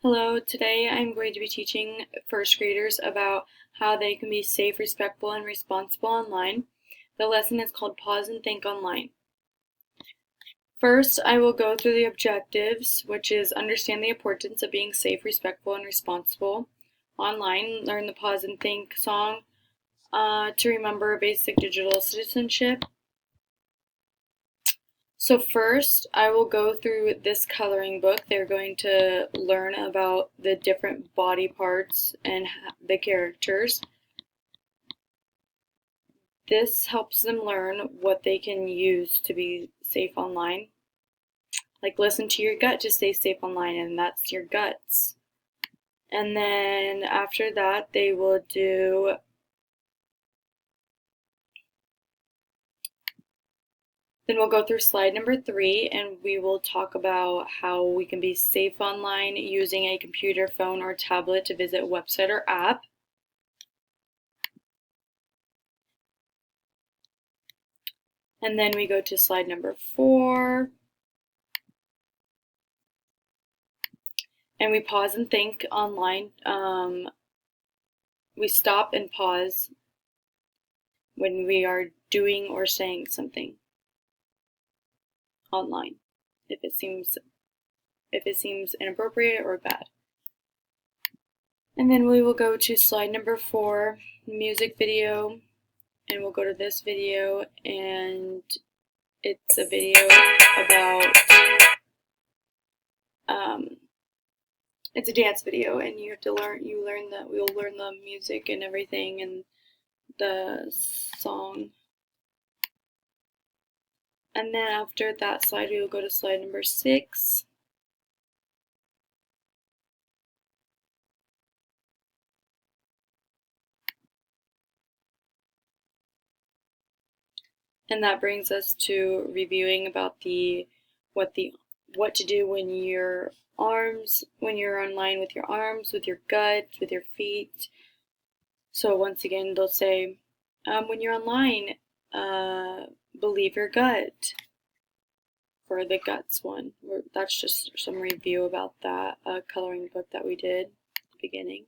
Hello, today I'm going to be teaching first graders about how they can be safe, respectful, and responsible online. The lesson is called Pause and Think Online. First, I will go through the objectives, which is understand the importance of being safe, respectful, and responsible online, learn the Pause and Think song, to remember basic digital citizenship. So first, I will go through this coloring book. They're going to learn about the different body parts and the characters. This helps them learn what they can use to be safe online. Like listen to your gut to stay safe online, and that's your guts. And then after that, they will do Then we'll go through slide number 3 and we will talk about how we can be safe online using a computer, phone, or tablet to visit a website or app. And then we go to slide number 4 and we pause and think online. We stop and pause when we are doing or saying something online if it seems inappropriate or bad. And then we will go to slide number 4, music video, and we'll go to this video, and it's a video about it's a dance video, and we'll learn the music and everything and the song. And then after that slide, we will go to slide number 6. And that brings us to reviewing about what to do when you're online with your arms, with your gut, with your feet. So once again, they'll say, when you're online, believe your gut. For the guts one, that's just some review about that coloring book that we did at the beginning.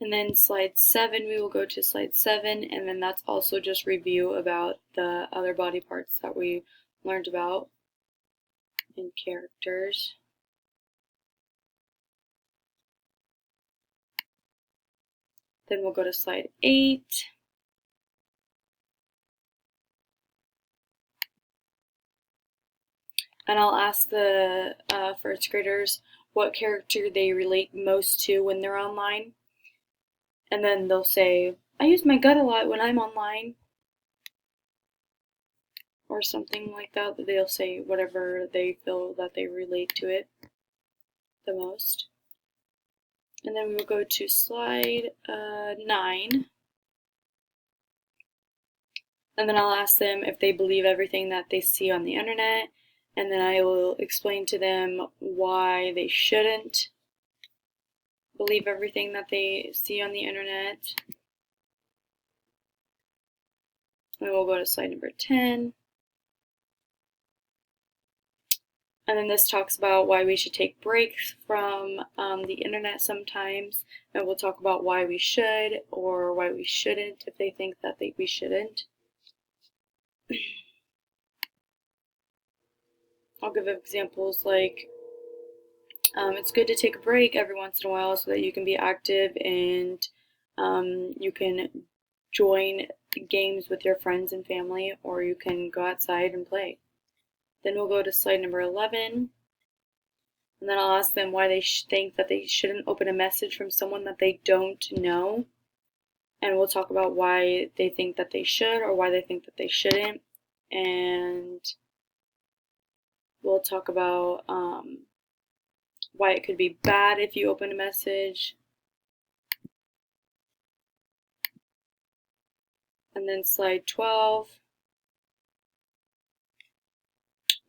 And then slide 7, we will go to slide 7, and then that's also just review about the other body parts that we learned about in characters. Then we'll go to slide 8. And I'll ask the first graders what character they relate most to when they're online. And then they'll say, I use my gut a lot when I'm online. Or something like that. They'll say whatever they feel that they relate to it the most. And then we will go to slide 9. And then I'll ask them if they believe everything that they see on the internet. And then I will explain to them why they shouldn't believe everything that they see on the internet. And we'll go to slide number 10. And then this talks about why we should take breaks from the internet sometimes. And we'll talk about why we should or why we shouldn't if they think that we shouldn't. I'll give examples like it's good to take a break every once in a while so that you can be active and you can join games with your friends and family, or you can go outside and play. Then we'll go to slide number 11, and then I'll ask them why they think that they shouldn't open a message from someone that they don't know, and we'll talk about why they think that they should or why they think that they shouldn't, and we'll talk about why it could be bad if you open a message. And then slide 12,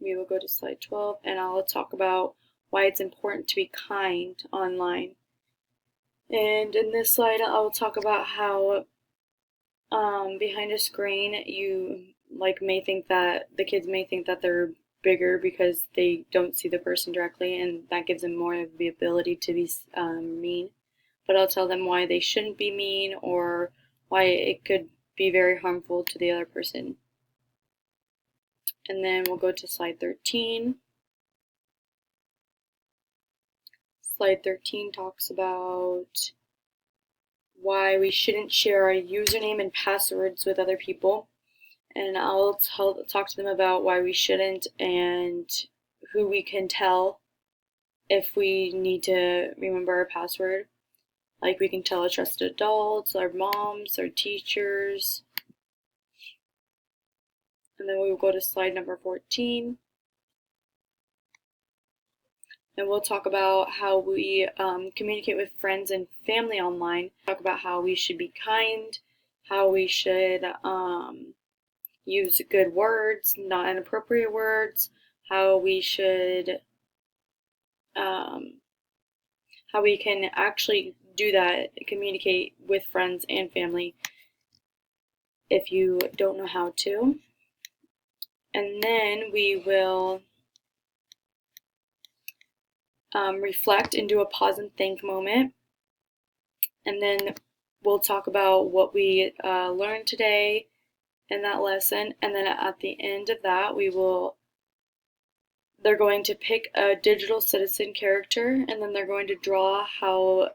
we will go to slide 12, and I'll talk about why it's important to be kind online. And in this slide, I will talk about how behind a screen, you may think that the kids may think that they're bigger because they don't see the person directly, and that gives them more of the ability to be mean. But I'll tell them why they shouldn't be mean or why it could be very harmful to the other person. And then we'll go to slide 13. Slide 13 talks about why we shouldn't share our username and passwords with other people. And I'll talk to them about why we shouldn't and who we can tell if we need to remember our password. Like we can tell our trusted adults, our moms, our teachers. And then we will go to slide number 14. And we'll talk about how we communicate with friends and family online. Talk about how we should be kind, how we should use good words, not inappropriate words, how we should, how we can actually do that, communicate with friends and family if you don't know how to. And then we will reflect and do a pause and think moment. And then we'll talk about what we learned today in that lesson. And then at the end of that, they're going to pick a digital citizen character, and then they're going to draw how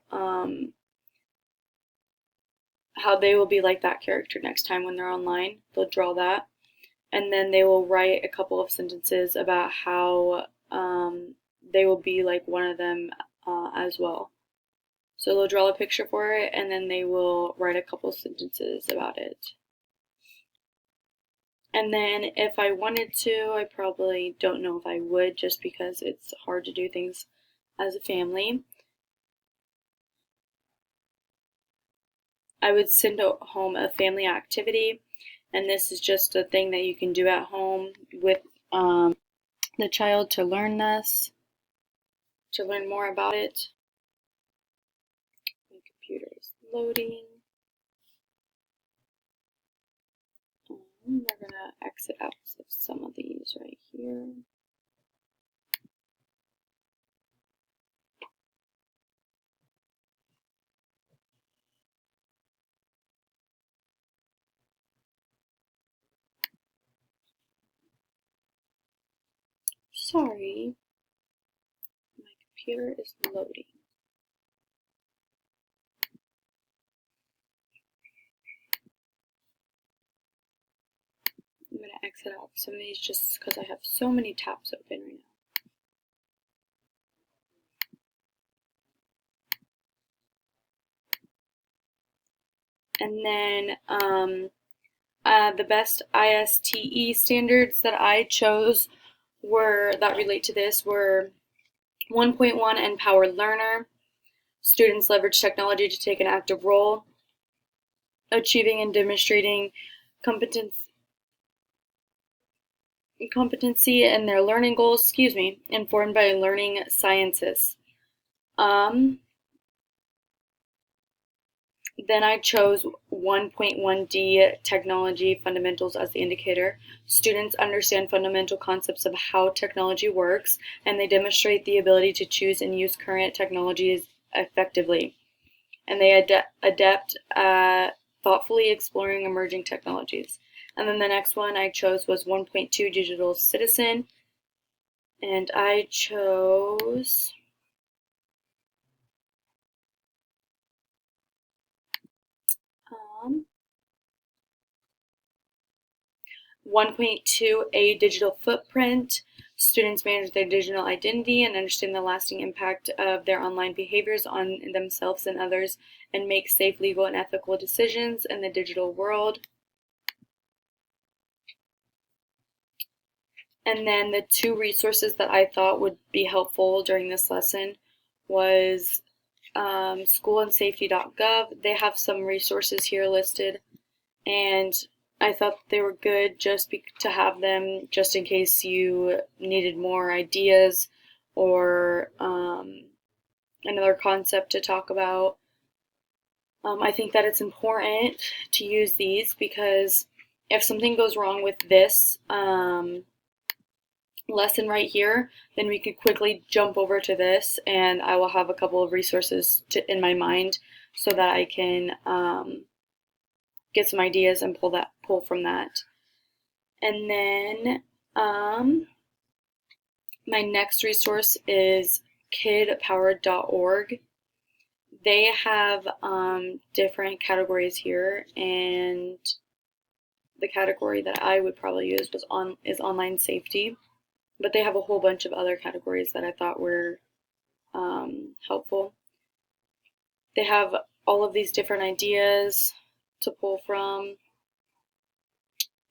they will be like that character next time when they're online. They'll draw that. And then they will write a couple of sentences about how they will be like one of them as well. So they'll draw a picture for it, and then they will write a couple of sentences about it. And then if I wanted to, I probably don't know if I would, just because it's hard to do things as a family. I would send home a family activity, and this is just a thing that you can do at home with the child to learn this, to learn more about it. My computer is loading. We're going to exit out of some of these right here. Sorry, my computer is loading. I'm going to exit out some of these just because I have so many tabs open right now. And then the best ISTE standards that I chose that relate to this were 1.1 Empower Learner, students leverage technology to take an active role, achieving and demonstrating competency in their learning goals, informed by learning sciences. Then I chose 1.1D Technology Fundamentals as the indicator. Students understand fundamental concepts of how technology works, and they demonstrate the ability to choose and use current technologies effectively. And they adapt thoughtfully exploring emerging technologies. And then the next one I chose was 1.2 Digital Citizen, and I chose 1.2 A Digital Footprint. Students manage their digital identity and understand the lasting impact of their online behaviors on themselves and others, and make safe, legal, and ethical decisions in the digital world. And then the two resources that I thought would be helpful during this lesson was schoolandsafety.gov. They have some resources here listed, and I thought they were good just to have them just in case you needed more ideas or another concept to talk about. I think that it's important to use these because if something goes wrong with this lesson right here, then we could quickly jump over to this, and I will have a couple of resources in my mind so that I can get some ideas and pull from that. And then my next resource is kidpowered.org. They have different categories here, and the category that I would probably use is online safety, but they have a whole bunch of other categories that I thought were helpful. They have all of these different ideas to pull from,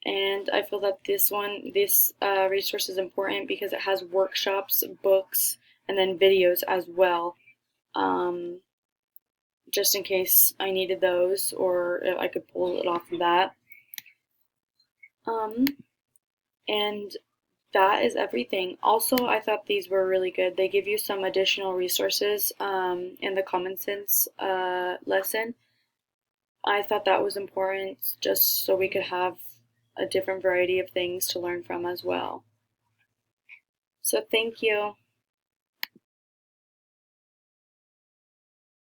and I feel that this resource is important because it has workshops, books, and then videos as well, just in case I needed those or if I could pull it off of that. And that is everything. Also, I thought these were really good. They give you some additional resources in the Common Sense lesson. I thought that was important just so we could have a different variety of things to learn from as well. So thank you.